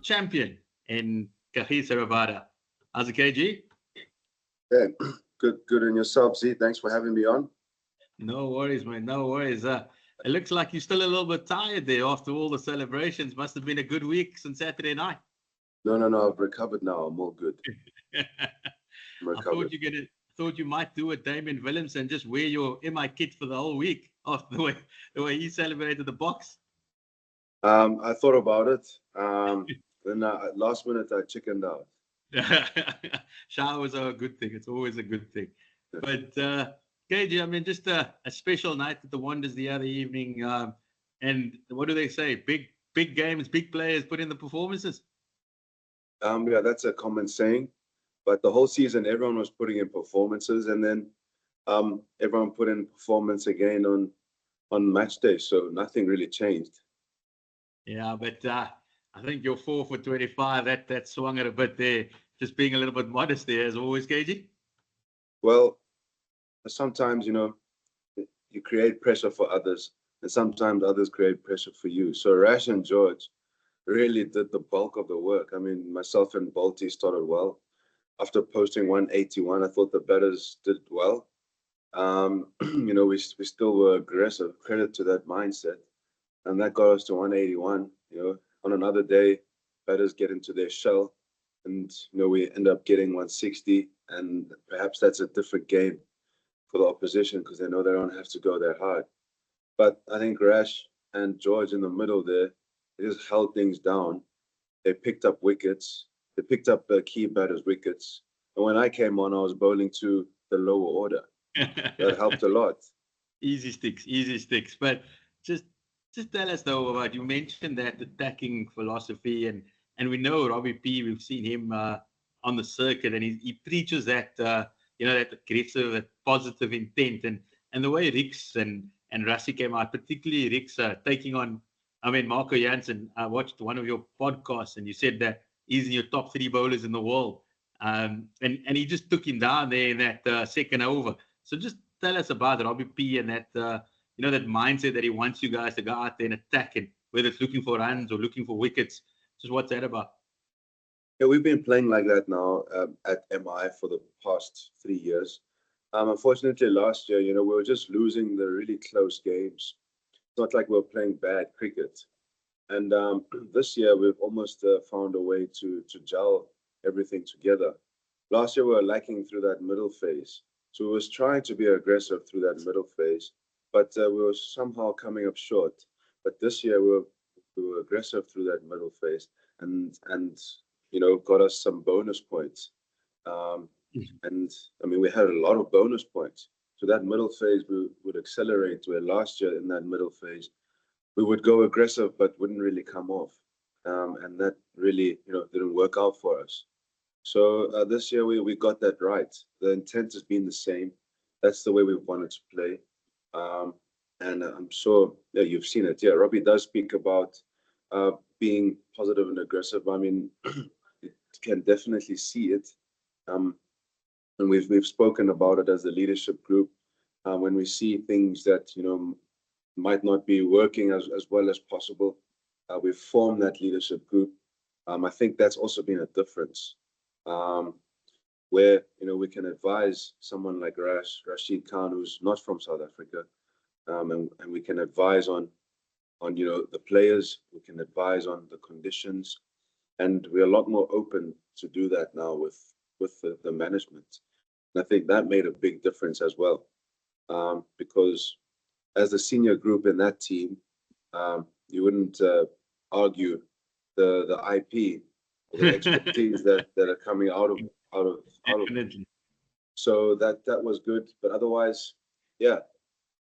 champion in Kagiso Rabada. How's it, KG? Yeah, good on yourself, Z. Thanks for having me on. No worries, mate. No worries. It looks like you're still a little bit tired there after all the celebrations. Must have been a good week since Saturday night. No. I've recovered now. I'm all good. I'm I thought recovered. thought you might do a Damien Willems and just wear your MI kit for the whole week after the way he celebrated the box. I thought about it. Then last minute I chickened out. Showers are a good thing. It's always a good thing. But KG, I mean, just a special night at the Wonders the other evening. And what do they say? Big games, big players put in the performances. Yeah, that's a common saying. But the whole season, everyone was putting in performances, and then everyone put in performance again on match day. So nothing really changed. Yeah, but I think you're 4 for 25. That swung it a bit there. Just being a little bit modest there, as always, KG. Well, sometimes you create pressure for others, and sometimes others create pressure for you. So Rash and George really did the bulk of the work. I mean, myself and Balti started well. After posting 181, I thought the batters did well. We still were aggressive. Credit to that mindset, and that got us to 181. On another day, batters get into their shell, and we end up getting 160, and perhaps that's a different game for the opposition because they know they don't have to go that hard. But I think Rash and George in the middle there, they just held things down. They picked up wickets. They picked up the key batters' wickets. And when I came on, I was bowling to the lower order. That helped a lot. Easy sticks, easy sticks. But just tell us though about, you mentioned that attacking philosophy, and we know Robbie P. We've seen him on the circuit, and he preaches that that aggressive, that positive intent, and the way Rix and Rassie came out, particularly Rix taking on. I mean, Marco Jansen. I watched one of your podcasts, and you said that he's in your top 3 bowlers in the world. And he just took him down there in that second over. So just tell us about Robbie P and that that mindset that he wants you guys to go out there and attack, and whether it's looking for runs or looking for wickets. Just what's that about? Yeah, we've been playing like that now at MI for the past 3 years. Unfortunately, last year, we were just losing the really close games. It's not like we were playing bad cricket. And this year, we've almost found a way to gel everything together. Last year, we were lacking through that middle phase. So we was trying to be aggressive through that middle phase, but we were somehow coming up short. But this year, we were aggressive through that middle phase and got us some bonus points. And I mean, we had a lot of bonus points. So that middle phase, we would accelerate, where last year in that middle phase, we would go aggressive, but wouldn't really come off. And that really, didn't work out for us. So this year we got that right. The intent has been the same. That's the way we wanted to play. And I'm sure you've seen it. Yeah, Robbie does speak about being positive and aggressive. I mean, you can definitely see it. And we've spoken about it as a leadership group. When we see things that might not be working as well as possible, we've formed that leadership group. I think that's also been a difference, where we can advise someone like Rashid Khan, who's not from South Africa, and we can advise on the players. We can advise on the conditions, and we're a lot more open to do that now with the management. And I think that made a big difference as well, because as the senior group in that team, you wouldn't argue the IP, the expertise that are coming out of. Definitely. So that was good, but otherwise, yeah,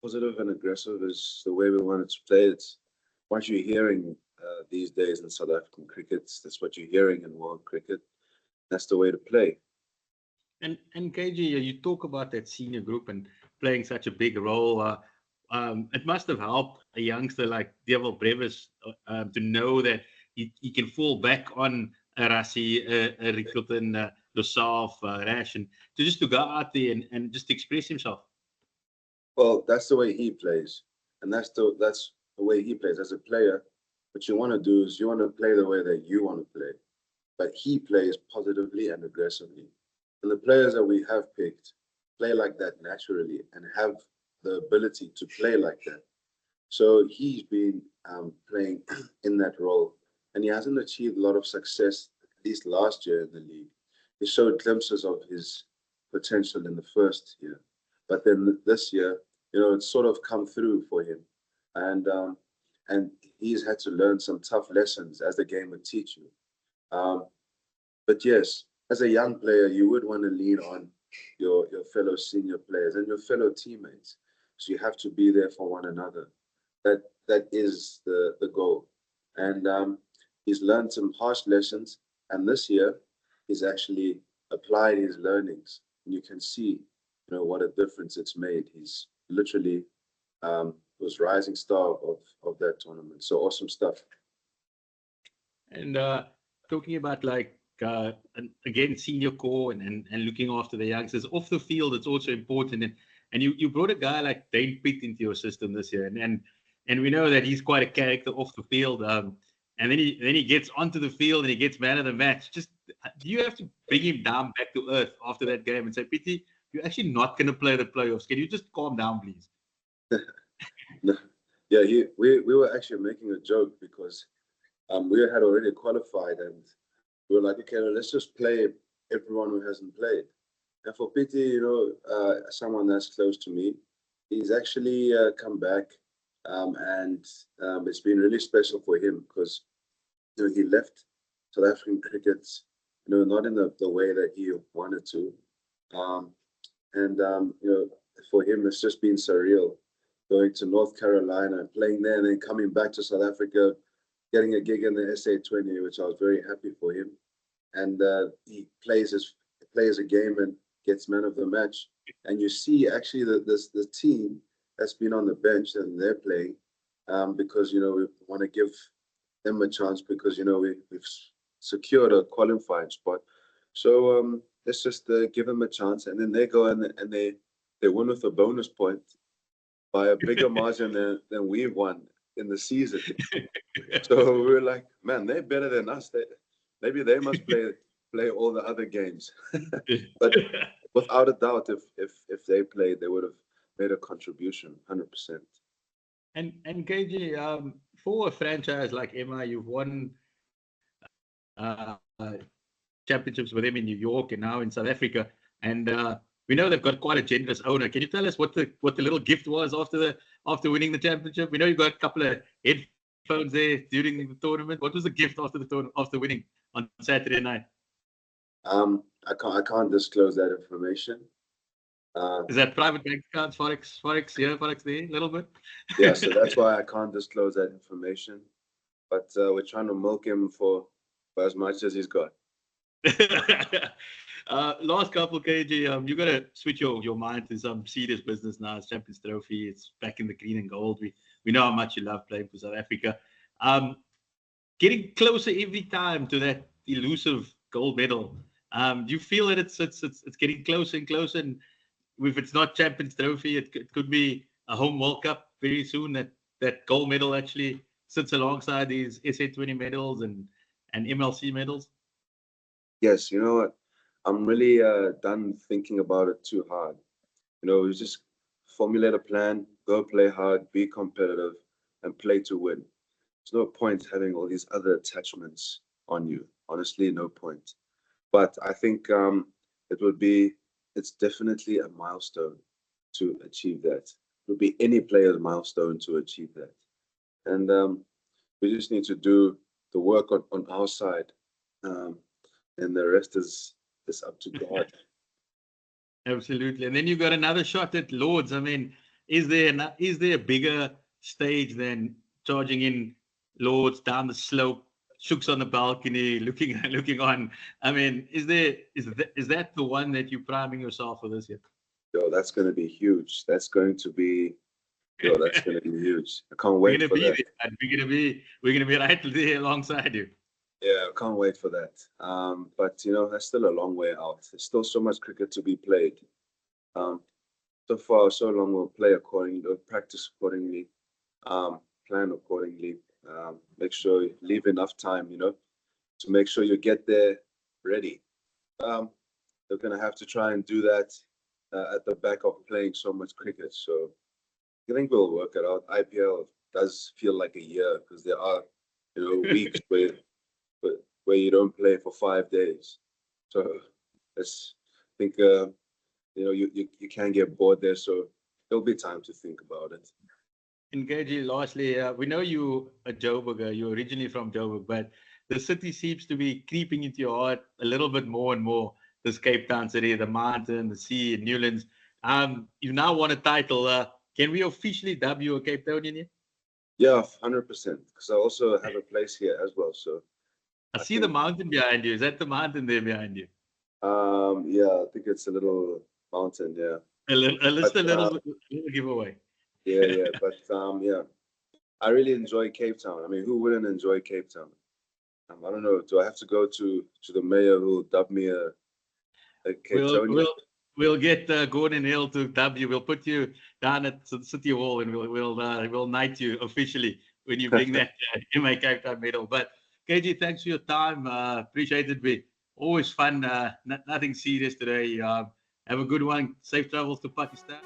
positive and aggressive is the way we wanted to play. It's what you're hearing these days in South African cricket. That's what you're hearing in world cricket. That's the way to play. And KG, you talk about that senior group and playing such a big role. It must have helped a youngster like Devil Brevis to know that he can fall back on a Rassie, a Rickleton, Losaf, Rash, and to go out there and just express himself. Well, that's the way he plays, and that's the way he plays as a player. what you want to do is you want to play the way that you want to play. But he plays positively and aggressively. And the players that we have picked play like that naturally and have the ability to play like that. So he's been playing in that role, and he hasn't achieved a lot of success, at least last year in the league. He showed glimpses of his potential in the first year, but then this year, it's sort of come through for him, and he's had to learn some tough lessons as the game would teach you. But yes, as a young player, you would want to lean on your fellow senior players and your fellow teammates. So you have to be there for one another. That is the goal. And he's learned some harsh lessons. And this year, he's actually applied his learnings. And you can see, what a difference it's made. He's literally was rising star of that tournament. So awesome stuff. And talking about again, senior core and looking after the youngsters off the field, it's also important. And you brought a guy like Dane Pitt into your system this year, and we know that he's quite a character off the field. And then he gets onto the field and he gets man of the match. Just do you have to bring him down back to earth after that game and say, Pitty, you're actually not going to play the playoffs. Can you just calm down, please? No. Yeah, we were actually making a joke because we had already qualified and we were like, okay, let's just play everyone who hasn't played. And for Pitty, someone that's close to me, he's actually come back, and it's been really special for him because he left South African cricket, not in the way that he wanted to, and for him it's just been surreal going to North Carolina, playing there, and then coming back to South Africa, getting a gig in the SA20, which I was very happy for him. And he plays a game and gets man of the match. And you see actually the team that's been on the bench and they're playing because, we want to give them a chance because, we've secured a qualifying spot. So let's just give them a chance. And then they go and they win with a bonus point by a bigger margin than we've won in the season. So we were like, man, they're better than us. Maybe they must play all the other games. But without a doubt, if they played, they would have made a contribution, 100%. And KG, for a franchise like MI, you've won championships with them in New York and now in South Africa, and we know they've got quite a generous owner. Can you tell us what the little gift was after winning the championship? We know you got a couple of headphones there during the tournament. What was the gift after winning on Saturday night? I can't disclose that information. Is that private bank accounts, forex here, forex there, a little bit? Yeah, so that's why I can't disclose that information. But we're trying to milk him for as much as he's got. Last couple, KG, you got to switch your mind to some serious business now. It's Champions Trophy. It's back in the green and gold. We know how much you love playing for South Africa. Getting closer every time to that elusive gold medal. Do you feel that it's getting closer and closer? And if it's not Champions Trophy, it could be a home World Cup very soon. That gold medal actually sits alongside these SA20 medals and MLC medals. Yes, you know what? I'm really done thinking about it too hard. We just formulate a plan, go play hard, be competitive, and play to win. There's no point having all these other attachments on you. Honestly, no point. But I think it's definitely a milestone to achieve that. It would be any player's milestone to achieve that. And we just need to do the work on our side. And the rest is up to God. Absolutely. And then you got another shot at Lords. I mean, is there a bigger stage than charging in Lords down the slope, Shooks on the balcony, looking on? I mean, is that the one that you're priming yourself for this year? Yo, that's going to be huge. That's going to be huge. I can't wait for that. We're gonna be right there alongside you. Yeah, I can't wait for that. But that's still a long way out. There's still so much cricket to be played. So far, so long, we'll play accordingly, we'll practice accordingly, plan accordingly, Make sure you leave enough time, to make sure you get there ready. They're going to have to try and do that at the back of playing so much cricket. So I think we'll work it out. IPL does feel like a year because there are, weeks where you don't play for 5 days. So I think, you can get bored there. So there'll be time to think about it. And KG, lastly, we know you a Joburger. You're originally from Joburg, but the city seems to be creeping into your heart a little bit more and more. This Cape Town city, the mountain, the sea, Newlands. You now won a title. Can we officially dub you a Cape Townian here? Yeah, 100%. Because I also have a place here as well. So I see the mountain behind you. Is that the mountain there behind you? Yeah, I think it's a little mountain. Yeah. A little giveaway. Yeah. But yeah, I really enjoy Cape Town. I mean, who wouldn't enjoy Cape Town? I don't know. Do I have to go to the mayor who will dub me a Cape Townian? We'll get Gordon Hill to dub you. We'll put you down at the City Hall and we'll knight you officially when you bring that MI Cape Town medal. But KG, thanks for your time. Appreciate it. Always fun. Nothing serious today. Have a good one. Safe travels to Pakistan.